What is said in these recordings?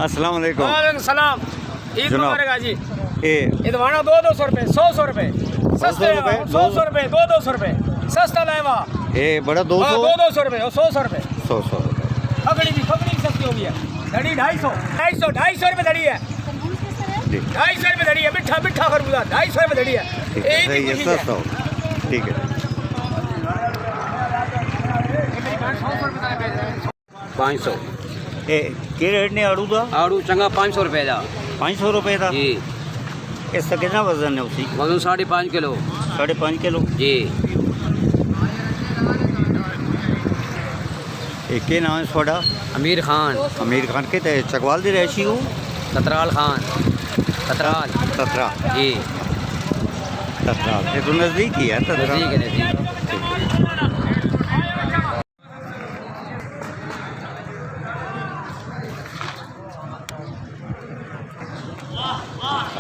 अस्सलाम वालेकुम। वालेकुम सलाम। ईद जनाब। मुबारक हाजी। ये इधवाना 200 रुपए 100 रुपए सस्ते रुपए, 100 रुपए 200 रुपए सस्ता लाएवा ये बड़ा 200 200 रुपए और 100 रुपए 100 रुपए। खगड़ी भी सस्ती हो गई है। धड़ी 250 रुपए धड़ी है। जी 250 रुपए धड़ी है। मिठा मिठा खरबूजा 250 रुपए धड़ी है। ठीक है, एक सही ही है, चीज़ है। सस्ता हो। ठीक है 500 ये के रेट ने आड़ू का? आड़ू चंगा 500 रुपए का 500 रुपए था। जी। इसका कितना वजन है उसी? वजन 5.5 किलो 5.5 किलो। जी। ये के नाम है थोड़ा? अमीर खान अमीर खान के ते चकवाल दी रहशी हो? कतराल खान कतराल ततरा जी। ततरा ये तो नज़दीक ही है ततरा। नज़दीक है नज़दीक।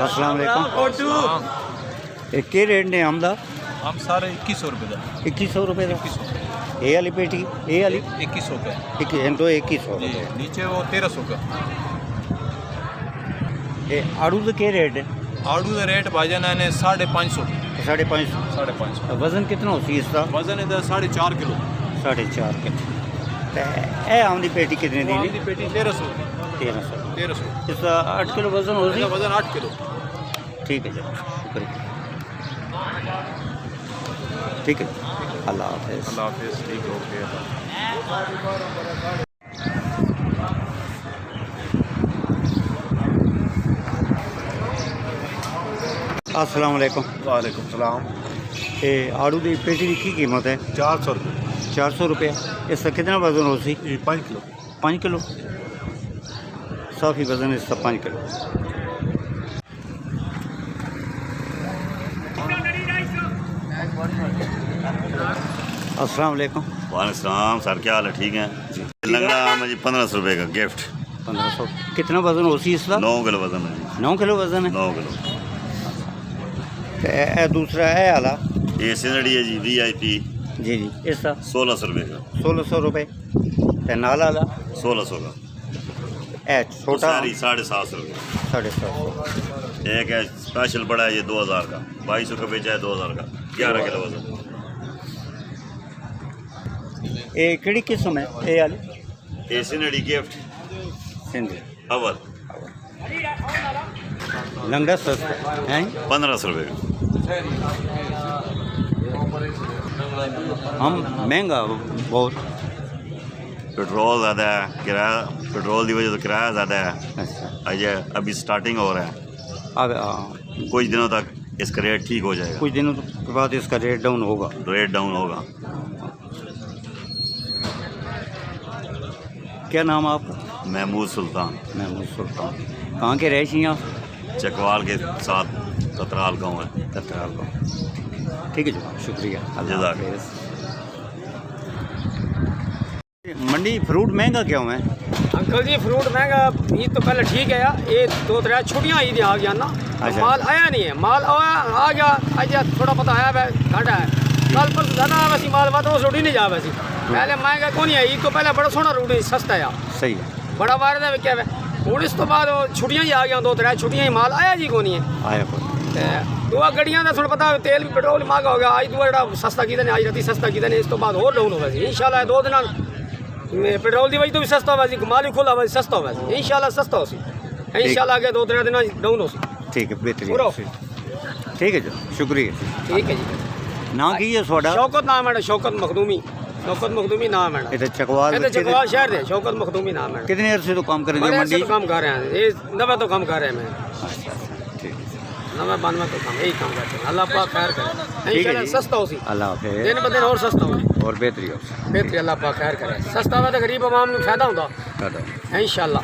अस्सलाम वालेकुम। ये के रेट ने आमदा? हम सारे 2100 रुपये का 2100 रुपए का। 2100 ये वाली पेटी ये वाली 2100 का तो 2100 जी। रुपए। नीचे वो 1300 का। ये आड़ू का के रेट है? आड़ू का रेट भाईजान है 550 550। 550 वजन कितना होती है इसका? वजन है 4.5 किलो। 4.5 किलो। ए आमदी पेटी कितने दी? आम की पेटी 1300 1300। इसका 8 किलो वजन हो इसका रही? वजन 8 किलो। ठीक है जी, शुक्रिया। ठीक है, अल्लाह हाफिज़। अल्लाह हाफिज़। ठीक है, ओके। अस्सलाम वालेकुम। वालेकुम सलाम। ये आड़ू की पेटी की कीमत है? 400 रुपये 400 रुपये। इसका कितना वजन हो सी? 5 किलो। 5 किलो। काफ़ी वजन है इसका 5 किलो। अस्सलाम वालेकुम। वालेकुम सर, क्या हाल है? ठीक है जी। लंगड़ा मुझे 1500 रुपये का गिफ्ट। 1500। कितना वजन हो सी इसका? 9 किलो वजन है जी। 9 किलो वजन है। 9 किलो। तो ए दूसरा है आला? ये सिनड़ी है जी, VIP। जी जी। इसका 1600 रुपये का। 1600 रुपये। तो नाल आला 1600 का। ए छोटा सारी 750 रुपये। 750। एक है स्पेशल बड़ा है, ये 2000 का। 2200 का बेचा है 2000 का। 11 किलो वजन। ये किहड़ी किस्म है ये वाली? ये सिनड़ी गिफ्ट सिंधी। अवल लंगड़ा सस्ता है 1500 रुपये का। हम महंगा बहुत। पेट्रोल ज़्यादा है, किराया पेट्रोल की वजह से किराया ज़्यादा है। अच्छा अजय अभी स्टार्टिंग हो रहा है, अब कुछ दिनों तक इसका रेट ठीक हो जाएगा। कुछ दिनों के बाद इसका रेट डाउन होगा। रेट डाउन होगा। क्या नाम है आपका? महमूद सुल्तान। महमूद सुल्तान। कहाँ के रहे हैं आप? चकवाल के साथ ततराल गाँव है। तत्काल का। ठीक है जी, शुक्रिया। अल्लाह जज़ाक। हाफ़िज़। मंडी फ्रूट महंगा क्यों है? अंकल जी फ्रूट महंगा ईद तो पहले ठीक है यार। ये 2-3 छुट्टियाँ ईद आ गया ना। अच्छा। माल आया नहीं है। माल आ गया आज थोड़ा पता आया घाटा है। कल पर ज़्यादा आया वैसी माल बात रोटी नहीं जा वैसी। पहले महंगा कौन है? ईद तो पहले बड़ा सोना रोटी सस्ता है। सही है। बड़ा बार है क्या है हूँ इस तो बाद छुट्टियाँ ही आ गया 2-3 छुट्टियाँ ही माल आया जी कौन है। आया कोई। दो गड्डियाँ का थोड़ा पता तेल भी पेट्रोल भी महंगा हो गया। आज दो सस्ता की आज राती सस्ता की इस तो बाद और डाउन हो वैसे इंशाल्लाह 2 दिन पेट्रोल की वजह तो भी सस्ता हो वैसे माल भी खुला वैसे सस्ता हो वैसे इंशाल्लाह सस्ता हो सी इंशाल्लाह के 2-3 दिन डाउन हो सी। ठीक है, पूरा। बेहतरीन। ठीक है जी, शुक्रिया। ठीक है जी। नाम की है थोड़ा? शौकत नाम है शौकत मखदूमी। शौकत मखदूमी नाम है। इधर चकवाल ये चकवाल शहर है। शौकत मखदूमी नाम है। कितने अरसे तो काम कर बड़े मंडी? तो काम कर रहे हैं ये नवा तो काम कर रहे हैं मैं ठीक है। नवा 92 तो काम यही काम करते हैं। अल्लाह पाक खैर करे है इंशाल्लाह जी। सस्ता हो सी अल्लाह हाफ़िज़। दिन ब दिन और सस्ता हो और बेहतरी हो। बेहतरी अल्लाह पाक खैर करे। सस्ता हुआ तो गरीब आवाम को फायदा होता चलो। इंशाल्लाह।